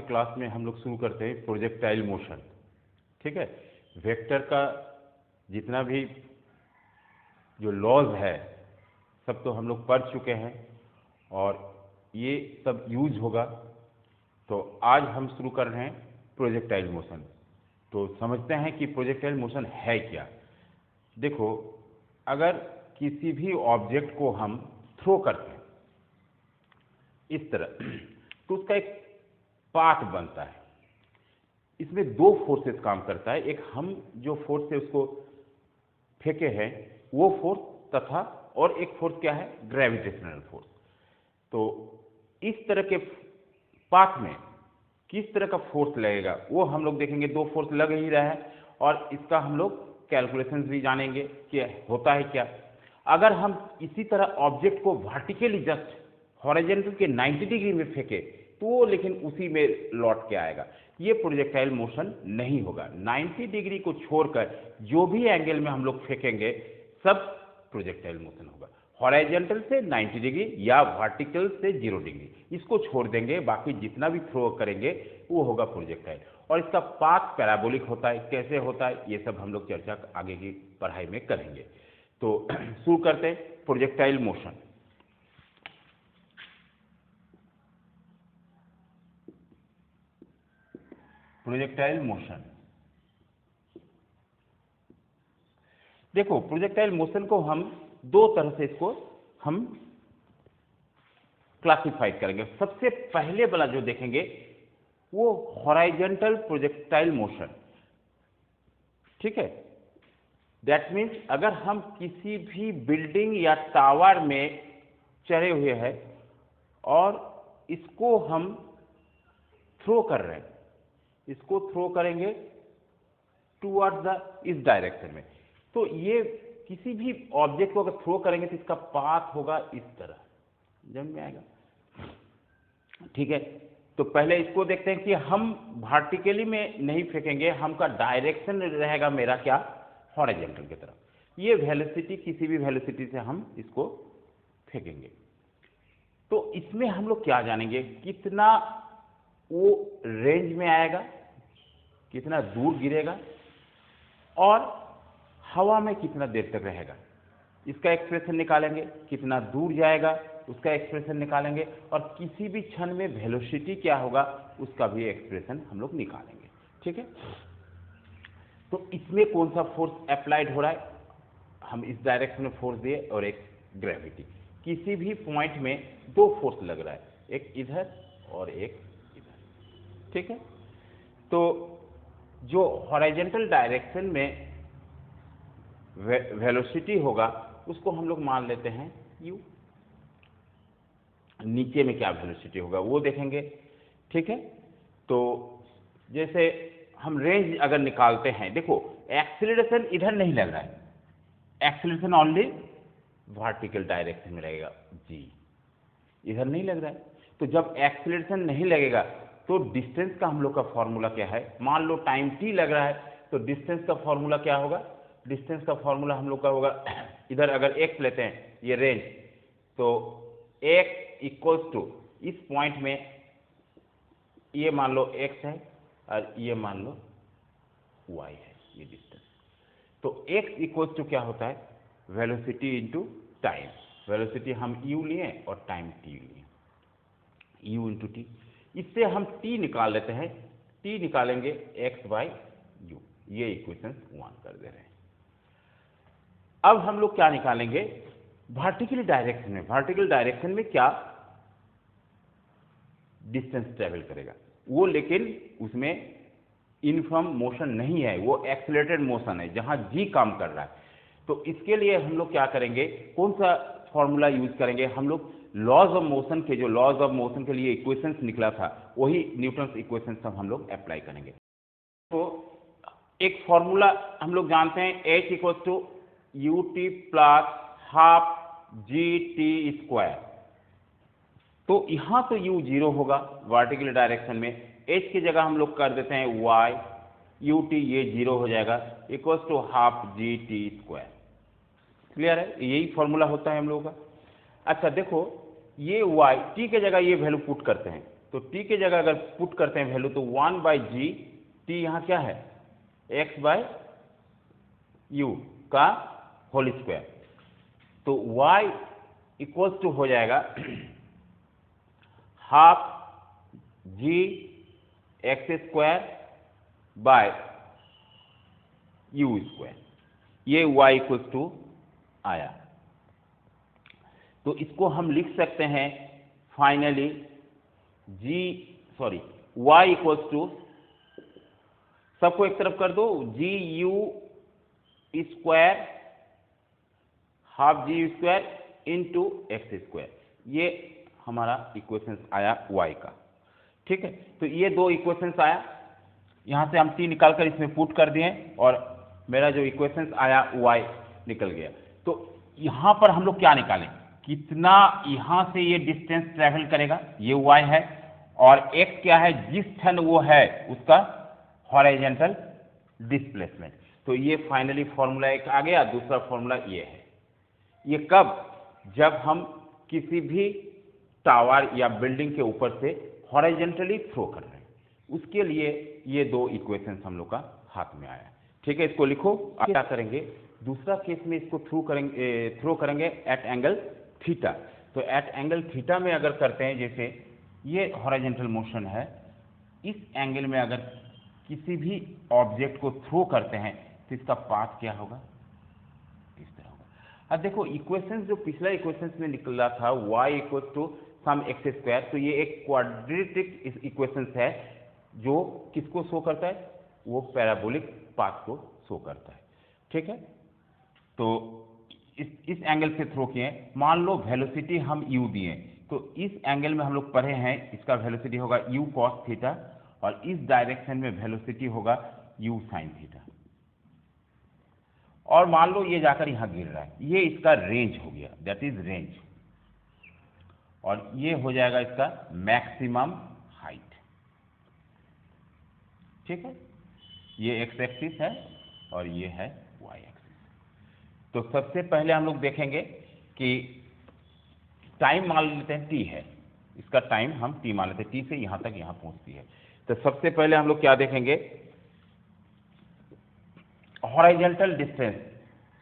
Class में हम लोग शुरू करते हैं प्रोजेक्टाइल मोशन। ठीक है, वेक्टर का जितना भी जो लॉज है सब तो हम लोग पढ़ चुके हैं और ये सब यूज होगा। तो आज हम शुरू कर रहे हैं प्रोजेक्टाइल मोशन। तो समझते हैं कि प्रोजेक्टाइल मोशन है क्या। देखो, अगर किसी भी ऑब्जेक्ट को हम थ्रो करते हैं इस तरह, तो उसका एक पाथ बनता है। इसमें दो फोर्सेस काम करता है, एक हम जो फोर्स से उसको फेंके हैं वो फोर्स, तथा और एक फोर्स क्या है, ग्रेविटेशनल फोर्स। तो इस तरह के पाथ में किस तरह का फोर्स लगेगा वो हम लोग देखेंगे। दो फोर्स लग ही रहा है और इसका हम लोग कैलकुलेशंस भी जानेंगे कि होता है क्या। अगर हम इसी तरह ऑब्जेक्ट को वर्टिकली जस्ट हॉरिजॉन्टल के 90 डिग्री में फेंके तो वो लेकिन उसी में लौट के आएगा। ये प्रोजेक्टाइल मोशन नहीं होगा। 90 डिग्री को छोड़कर जो भी एंगल में हम लोग फेंकेंगे सब प्रोजेक्टाइल मोशन होगा। हॉरिजॉन्टल से 90 डिग्री या वर्टिकल से 0 डिग्री, इसको छोड़ देंगे, बाकी जितना भी थ्रो करेंगे वो होगा प्रोजेक्टाइल। और इसका पाथ पैराबोलिक होता है। कैसे होता है ये सब हम लोग चर्चा आगे की पढ़ाई में करेंगे। तो शुरू करते हैं प्रोजेक्टाइल मोशन। प्रोजेक्टाइल मोशन, देखो प्रोजेक्टाइल मोशन को हम दो तरह से इसको हम क्लासिफाई करेंगे। सबसे पहले वाला जो देखेंगे वो हॉरिजॉन्टल प्रोजेक्टाइल मोशन। ठीक है, दैट मीन्स अगर हम किसी भी बिल्डिंग या टावर में चढ़े हुए हैं और इसको हम थ्रो कर रहे हैं, इसको थ्रो करेंगे टूवर्ड्स द इस डायरेक्शन में, तो ये किसी भी ऑब्जेक्ट को अगर थ्रो करेंगे तो इसका पाथ होगा इस तरह, जम में आएगा। ठीक है, तो पहले इसको देखते हैं कि हम वर्टिकली में नहीं फेंकेंगे, हमका डायरेक्शन रहेगा मेरा क्या, हॉरिजॉन्टल की तरफ। ये वेलोसिटी, किसी भी वेलोसिटी से हम इसको फेंकेंगे। तो इसमें हम लोग क्या जानेंगे, कितना वो रेंज में आएगा, कितना दूर गिरेगा और हवा में कितना देर तक रहेगा, इसका एक्सप्रेशन निकालेंगे। कितना दूर जाएगा उसका एक्सप्रेशन निकालेंगे और किसी भी क्षण में वेलोसिटी क्या होगा उसका भी एक्सप्रेशन हम लोग निकालेंगे। ठीक है, तो इसमें कौन सा फोर्स अप्लाइड हो रहा है, हम इस डायरेक्शन में फोर्स दिए और एक ग्रेविटी। किसी भी पॉइंट में दो फोर्स लग रहा है, एक इधर और एक इधर। ठीक है, तो जो हॉरिजॉन्टल डायरेक्शन में वेलोसिटी होगा उसको हम लोग मान लेते हैं u। नीचे में क्या वेलोसिटी होगा वो देखेंगे। ठीक है, तो जैसे हम रेंज अगर निकालते हैं, देखो एक्सीलरेशन इधर नहीं लग रहा है, एक्सीलरेशन ओनली वर्टिकल डायरेक्शन में लगेगा g, इधर नहीं लग रहा है। तो जब एक्सीलरेशन नहीं लगेगा तो डिस्टेंस का हम लोग का फॉर्मूला क्या है, मान लो टाइम t लग रहा है तो डिस्टेंस का फॉर्मूला क्या होगा, डिस्टेंस का फॉर्मूला हम लोग का होगा, इधर अगर x लेते हैं ये रेंज, तो x इक्वल्स टू इस पॉइंट में ये मान लो x है और ये मान लो y है, ये डिस्टेंस। तो x इक्वल्स टू क्या होता है, वेलोसिटी इंटू टाइम। वेलोसिटी हम u लिए और टाइम t लिए, u इंटू टी। इससे हम t निकाल लेते हैं, t निकालेंगे x बाई u, ये इक्वेशन 1 कर दे रहे हैं। अब हम लोग क्या निकालेंगे, वर्टिकल डायरेक्शन में, वर्टिकल डायरेक्शन में क्या डिस्टेंस ट्रेवल करेगा वो, लेकिन उसमें यूनिफॉर्म मोशन नहीं है, वो एक्सेलरेटेड मोशन है जहां g काम कर रहा है। तो इसके लिए हम लोग क्या करेंगे, कौन सा फॉर्मूला यूज करेंगे, हम लोग लॉज ऑफ मोशन के, जो लॉज ऑफ मोशन के लिए इक्वेशंस निकला था वही न्यूटन्स इक्वेशन सब हम लोग अप्लाई करेंगे। तो एक फॉर्मूला हम लोग जानते हैं, h equal to u t plus half g t square. तो यहां तो u 0 होगा वर्टिकल डायरेक्शन में, h की जगह हम लोग कर देते हैं y, यू टी ये 0 हो जाएगा, equals to half g t square. Clear है, यही फॉर्मूला होता है हम लोगों का। अच्छा देखो, ये y t के जगह ये वैल्यू पुट करते हैं तो टी के जगह अगर पुट करते हैं वैल्यू तो 1/g, टी यहाँ क्या है x/u का होल स्क्वायर। तो y इक्वल्स टू हो जाएगा half g x square by u square, ये y इक्वल्स टू आया। तो इसको हम लिख सकते हैं फाइनली y इक्वल्स टू, सबको एक तरफ कर दो, g u square half g square into x square, ये हमारा इक्वेशन आया y का। ठीक है, तो ये दो इक्वेशंस आया, यहां से हम t निकालकर इसमें पुट कर दिए और मेरा जो इक्वेशंस आया y निकल गया। तो यहां पर हम लोग क्या निकालें, कितना यहां से ये डिस्टेंस ट्रेवल करेगा, ये y है, और x क्या है, जिस क्षण वो है उसका हॉरिजॉन्टल डिस्प्लेसमेंट। तो ये फाइनली फॉर्मूला एक आ गया। दूसरा फॉर्मूला ये है, ये कब, जब हम किसी भी टावर या बिल्डिंग के ऊपर से हॉरिजॉन्टली थ्रो कर रहे हैं, उसके लिए ये दो इक्वेशंस हम लोग का हाथ में आया। ठीक है, इसको लिखो। क्या करेंगे, दूसरा केस में इसको थ्रो करेंगे एट एंगल थीटा। तो एट एंगल थीटा में अगर करते हैं, जैसे ये हॉरिजॉन्टल मोशन है, इस एंगल में अगर किसी भी ऑब्जेक्ट को थ्रो करते हैं तो इसका पाथ क्या होगा, इस तरह होगा। अब देखो इक्वेशन जो पिछला इक्वेशन में निकला था y equal to some x square, तो ये एक क्वाड्रेटिक इक्वेशन है जो किसको शो करता है, वो पैराबोलिक पाथ को शो करता है। ठीक है, तो इस एंगल से थ्रो किए, मान लो वेलोसिटी हम u दिए, तो इस एंगल में हम लोग पढ़े हैं इसका वेलोसिटी होगा u cos थीटा, और इस डायरेक्शन में वेलोसिटी होगा u sin थीटा। और मान लो ये जाकर यहां गिर रहा है, ये इसका रेंज हो गया, दैट इज रेंज, और ये हो जाएगा इसका मैक्सिमम हाइट। ठीक है, ये एक्स एक्सिस है और ये है वाई एक्सिस। तो सबसे पहले हम लोग देखेंगे कि टाइम मान लेते हैं t है, इसका टाइम हम t मान लेते हैं, t से यहां तक यहां पहुंचती है। तो सबसे पहले हम लोग क्या देखेंगे, हॉरिजॉन्टल डिस्टेंस,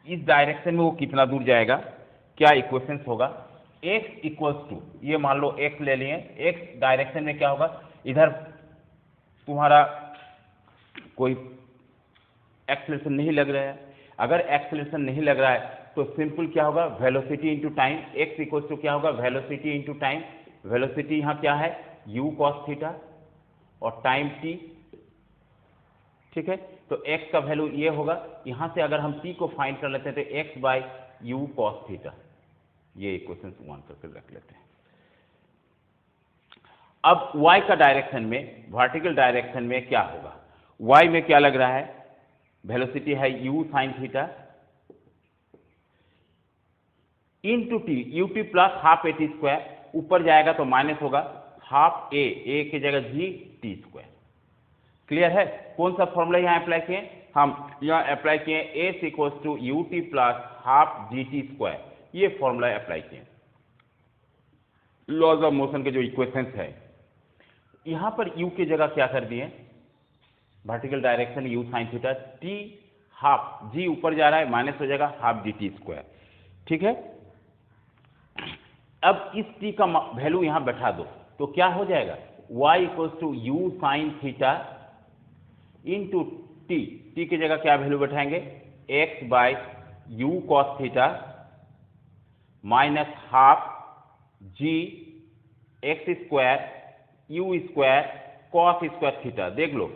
इस डायरेक्शन में वो कितना दूर जाएगा, क्या इक्वेशन होगा, x इक्वल्स टू, ये मान लो x ले लिए, x डायरेक्शन में क्या होगा, इधर तुम्हारा कोई एक्सेलरेशन नहीं लग रहा है, अगर एक्सेलरेशन नहीं लग रहा है तो सिंपल क्या होगा, velocity into time, x equals to क्या होगा, वेलोसिटी इंटू टाइम। वेलोसिटी यहाँ क्या है, u cos थीटा, और टाइम t। ठीक है, तो x का वैल्यू ये होगा, यहां से अगर हम t को फाइंड कर लेते हैं तो x by you cos theta, ये इक्वेशन 1 करके रख लेते हैं। अब y का डायरेक्शन में, वर्टिकल डायरेक्शन में क्या होगा, y में क्या लग रहा है, वेलोसिटी है u sin theta into T, you t plus half A T square, ऊपर जाएगा तो माइनस होगा, हाफ ए की जगह जी टी स्क्वायर। क्लियर है, कौन सा फॉर्मूला यहाँ अप्लाई किए, हम यहाँ अप्लाई किए s equals to u t plus half g t square, ये फॉर्मूला अप्लाई किए लॉज ऑफ मोशन के जो इक्वेशंस है। यहाँ पर u की जगह क्या कर दिए, vertical direction u sine theta, t half, g ऊपर जा रहा है माइनस हो जाएगा हाफ जी टी स्क्वायर। ठीक है, अब इस t का वैल्यू यहां बैठा दो तो क्या हो जाएगा, y equals to u sine theta into t, t की जगह क्या वैल्यू बैठाएंगे, x by u cos theta minus half g x square u square cos square theta. देख लो,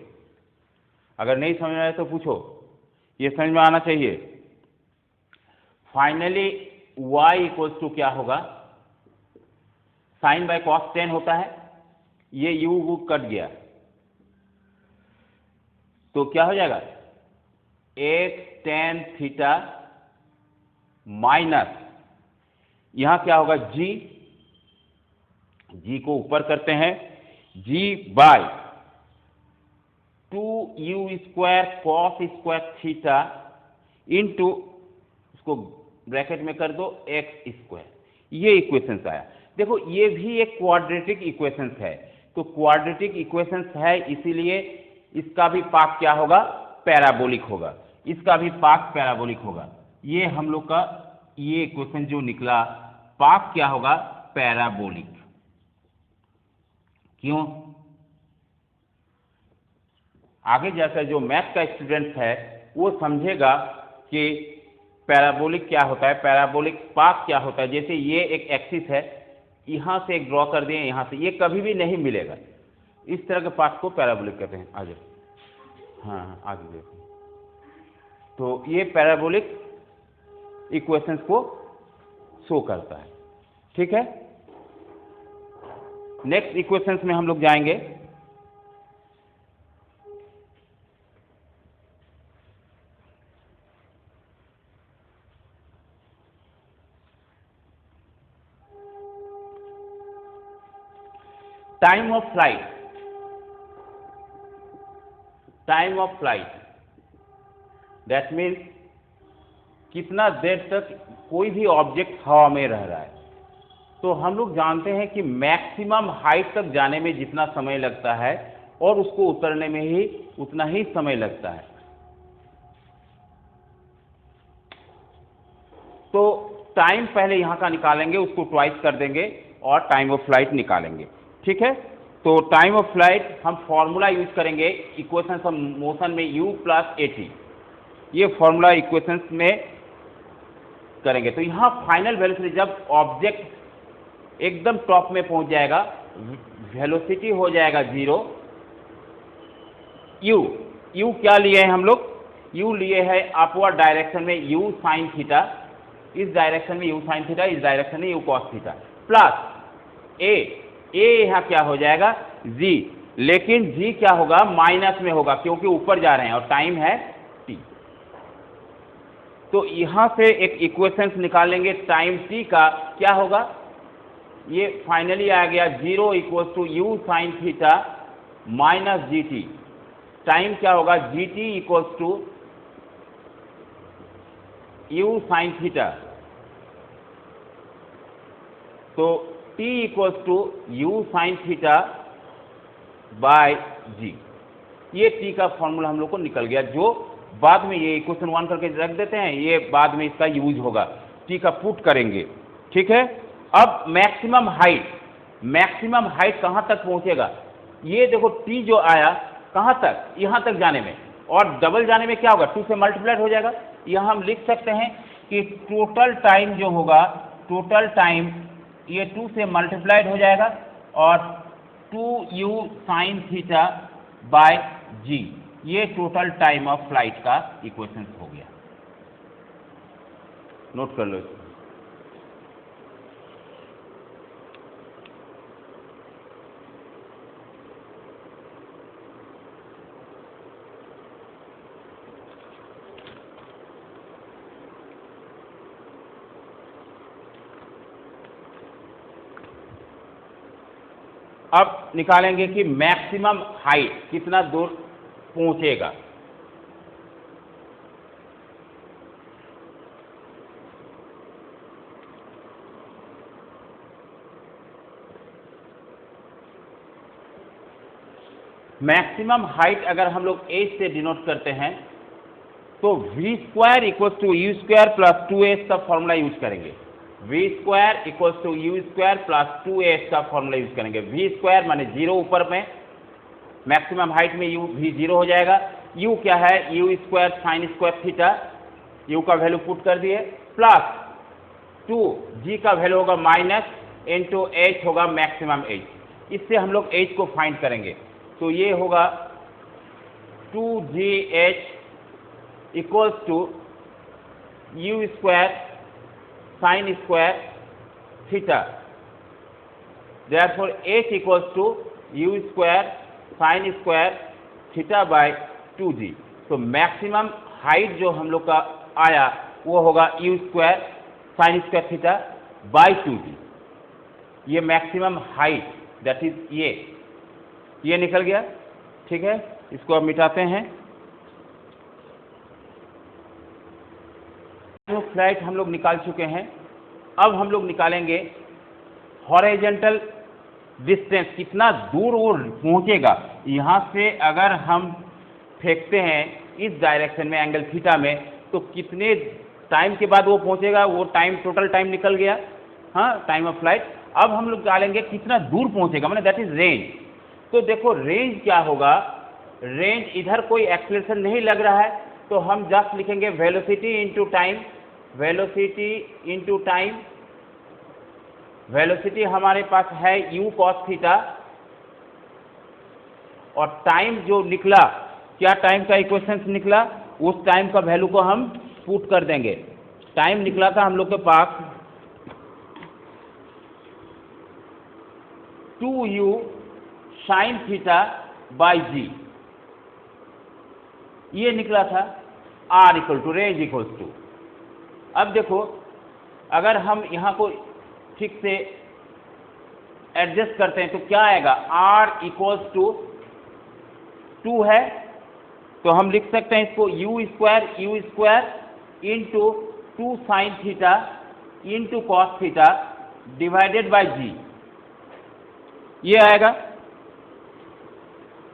अगर नहीं समझ में आए तो पूछो, ये समझ में आना चाहिए। फाइनली y इक्वल्स टू क्या होगा, साइन बाय कॉस टेन होता है, ये u कट गया तो क्या हो जाएगा, एक्स टेन थीटा माइनस यहां क्या होगा, g को ऊपर करते हैं, g by two u square cos square theta into, उसको ब्रैकेट में कर दो एक्स स्क्वायर, ये इक्वेशन आया। देखो ये भी एक क्वाड्रेटिक इक्वेशन है, तो क्वाड्रेटिक इक्वेशंस है, इसीलिए इसका भी पाथ क्या होगा, पैराबोलिक होगा, इसका भी पाथ पैराबोलिक होगा। ये हम लोग का ये इक्वेशन जो निकला, पाथ क्या होगा, पैराबोलिक। क्यों? आगे जाकर जो मैथ का स्टूडेंट है वो समझेगा कि पैराबोलिक क्या होता है, पैराबोलिक पाथ क्या होता है। जैसे ये एक एक्सिस है, यहां से एक ड्रॉ कर दिए, यहां से, ये कभी भी नहीं मिलेगा। इस तरह के पाथ को पैराबोलिक कहते हैं। आगे, हाँ आगे देखो, तो ये पैराबोलिक इक्वेशंस को शो करता है। ठीक है, नेक्स्ट इक्वेशंस में हम लोग जाएंगे। Time of flight, time of flight that means कितना देर तक कोई भी ऑब्जेक्ट हवा में रह रहा है। तो हम लोग जानते हैं कि मैक्सिमम हाइट तक जाने में जितना समय लगता है और उसको उतरने में ही उतना ही समय लगता है। तो टाइम पहले यहां का निकालेंगे, उसको ट्वाइस कर देंगे और टाइम ऑफ फ्लाइट निकालेंगे। ठीक है, तो टाइम ऑफ फ्लाइट हम फॉर्मूला यूज करेंगे इक्वेशंस ऑफ मोशन में u प्लस at, ये फॉर्मूला इक्वेशंस में करेंगे। तो यहां फाइनल वेलोसिटी, जब ऑब्जेक्ट एकदम टॉप में पहुंच जाएगा, वेलोसिटी हो जाएगा 0। u क्या लिए हैं हम लोग, u लिए है अपवर्ड डायरेक्शन में u sin थीटा, इस डायरेक्शन में u sin थीटा, इस डायरेक्शन में u cos theta, plus a यहां क्या हो जाएगा g, लेकिन g क्या होगा, माइनस में होगा क्योंकि ऊपर जा रहे हैं और टाइम है t। तो यहां से एक इक्वेशंस निकालेंगे टाइम t का, क्या होगा, ये फाइनली आ गया 0 equal to u sin theta minus gt। Time क्या होगा, gt equal to u sin theta, तो t equal to u sin theta by g। ये t का फॉर्मूला हम लोग को निकल गया, जो बाद में ये इक्वेशन 1 करके रख देते हैं, ये बाद में इसका यूज होगा, t का पुट करेंगे। ठीक है, अब मैक्सिमम हाइट कहां तक पहुंचेगा, ये देखो t जो आया कहां तक, यहां तक जाने में, और डबल जाने में क्या होगा, 2 से मल्टीप्लाइड हो जाएगा। यहां हम लिख सकते हैं कि टोटल टाइम जो होगा, टोटल टाइम ये 2 से मल्टीप्लाइड हो जाएगा और 2u sin theta by g, ये टोटल टाइम ऑफ फ्लाइट का इक्वेशन हो गया। नोट कर लो इसको। अब निकालेंगे कि मैक्सिमम हाइट कितना दूर पहुंचेगा। मैक्सिमम हाइट अगर हम लोग h से डिनोट करते हैं तो v square equal to u square plus 2h का फॉर्मूला यूज करेंगे। v square equal to u square plus 2h का फॉर्मूला यूज करेंगे। v स्क्वायर माने 0 ऊपर में, मैक्सिमम हाइट में u भी 0 हो जाएगा। u क्या है, you square sine square theta, u का वैल्यू पुट कर दिए, प्लस 2 g का वैल्यू होगा माइनस इंटू h होगा मैक्सिमम h। इससे हम लोग h को फाइंड करेंगे, तो ये होगा 2gh equals to u square sine square theta, therefore h equals to u square sine square theta by 2g। तो मैक्सिमम हाइट जो हम लोग का आया वो होगा you square sine square theta by 2g। ये मैक्सिमम हाइट दैट इज ये निकल गया। ठीक है, इसको अब मिटाते हैं। फ्लाइट हम लोग निकाल चुके हैं, अब हम लोग निकालेंगे हॉरिजॉन्टल डिस्टेंस, कितना दूर वो पहुंचेगा। यहाँ से अगर हम फेंकते हैं इस डायरेक्शन में एंगल थीटा में, तो कितने टाइम के बाद वो पहुंचेगा, वो टाइम, टोटल टाइम निकल गया, हाँ, टाइम ऑफ फ्लाइट। अब हम लोग डालेंगे कितना दूर पहुंचेगा, मतलब दैट इज रेंज। तो देखो रेंज क्या होगा, रेंज, इधर कोई एक्सेलरेशन नहीं लग रहा है, तो हम जस्ट लिखेंगे velocity into time, velocity into time. Velocity हमारे पास है u cos थीटा, और टाइम जो निकला, क्या टाइम का इक्वेशन निकला, उस टाइम का वैल्यू को हम पुट कर देंगे। टाइम निकला था हम लोग के पास 2u sin theta by g, ये निकला था। r equal to range equals to, अब देखो अगर हम यहाँ को ठीक से एडजस्ट करते हैं तो क्या आएगा, r इक्वल्स टू 2 है, तो हम लिख सकते हैं इसको u square into 2 sine theta into cos theta divided by g, ये आएगा।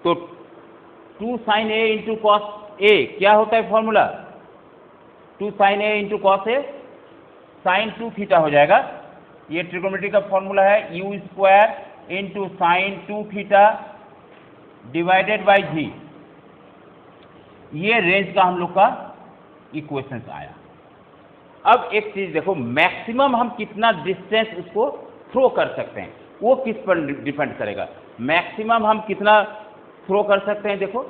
तो 2 sine a into cos a क्या होता है formula, 2 sine a into cos a sine 2 theta हो जाएगा। ये ट्रिग्नोमेट्री का फॉर्मूला है, u square into sine 2 theta divided by g, ये रेंज का हम लोग का इक्वेशंस आया। अब एक चीज देखो, मैक्सिमम हम कितना डिस्टेंस उसको थ्रो कर सकते हैं, वो किस पर डिपेंड करेगा। मैक्सिमम हम कितना थ्रो कर सकते हैं, देखो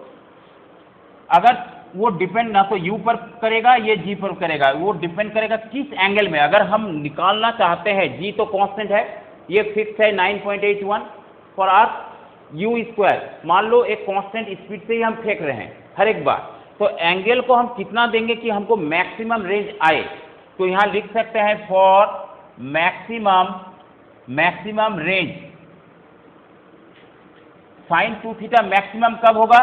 अगर वो डिपेंड ना तो u पर करेगा, ये g पर करेगा, वो डिपेंड करेगा किस एंगल में। अगर हम निकालना चाहते हैं, g तो कांस्टेंट है, ये फिक्स है 9.81 फॉर अर्थ, u स्क्वायर, मान लो एक कांस्टेंट स्पीड से ही हम फेंक रहे हैं हर एक बार, तो एंगल को हम कितना देंगे कि हमको मैक्सिमम रेंज आए। तो यहां लिख सकते हैं for maximum range sine 2 theta, maximum कब होगा,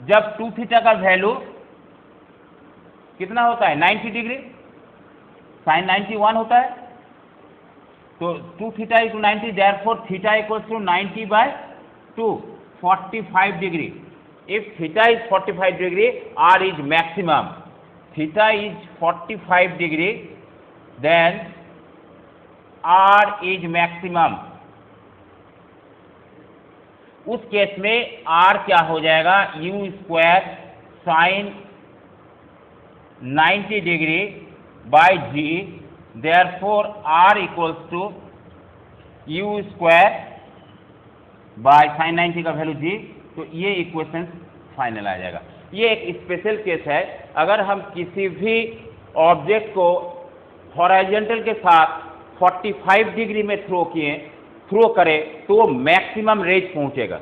जब 2 थीटा का वैल्यू कितना होता है, 90 डिग्री, साइन 91 होता है, तो 2 theta equal 90, therefore theta equals to 90 by 2, 45 degree. If theta is 45 degree, r is maximum. Theta is 45 degree, then r is maximum. उस केस में r क्या हो जाएगा, u square sine 90 degree by g, therefore r equals to u square by sine 90 का value g, तो ये equation final आ जाएगा। ये एक स्पेशल केस है, अगर हम किसी भी ऑब्जेक्ट को हॉरिजॉन्टल के साथ 45 डिग्री में थ्रो करें तो वो मैक्सिमम रेंज पहुंचेगा,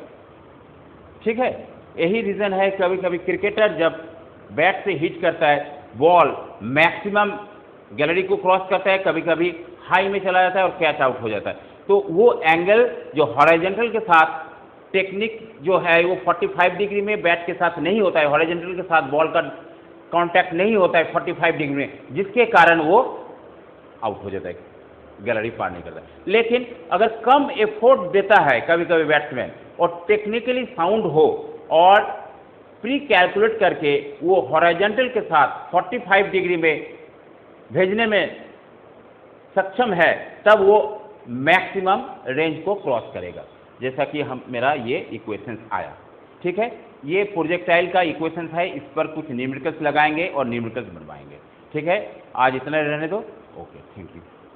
ठीक है। यही रीजन है कभी कभी क्रिकेटर जब बैट से हिट करता है, बॉल मैक्सिमम गैलरी को क्रॉस करता है, कभी कभी हाई में चला जाता है और कैच आउट हो जाता है। तो वो एंगल जो हॉरिजॉन्टल के साथ टेक्निक जो है वो 45 डिग्री में बैट के साथ नहीं होता है, हॉरिजॉन्टल के साथ बॉल का कांटेक्ट नहीं होता है 45 डिग्री में, जिसके कारण वो आउट हो जाता है, गैलरी पार नहीं करता है। लेकिन अगर कम एफोर्ट देता है कभी कभी बैट्समैन और टेक्निकली साउंड हो और प्री कैलकुलेट करके वो हॉरिजॉन्टल के साथ 45 डिग्री में भेजने में सक्षम है, तब वो मैक्सिमम रेंज को क्रॉस करेगा, जैसा कि मेरा ये इक्वेशंस आया, ठीक है। ये प्रोजेक्टाइल का इक्वेशंस है, इस पर कुछ न्यूमेरिकल्स लगाएंगे और न्यूमेरिकल्स बनवाएंगे, ठीक है। आज इतना रहने दो, ओके, थैंक यू।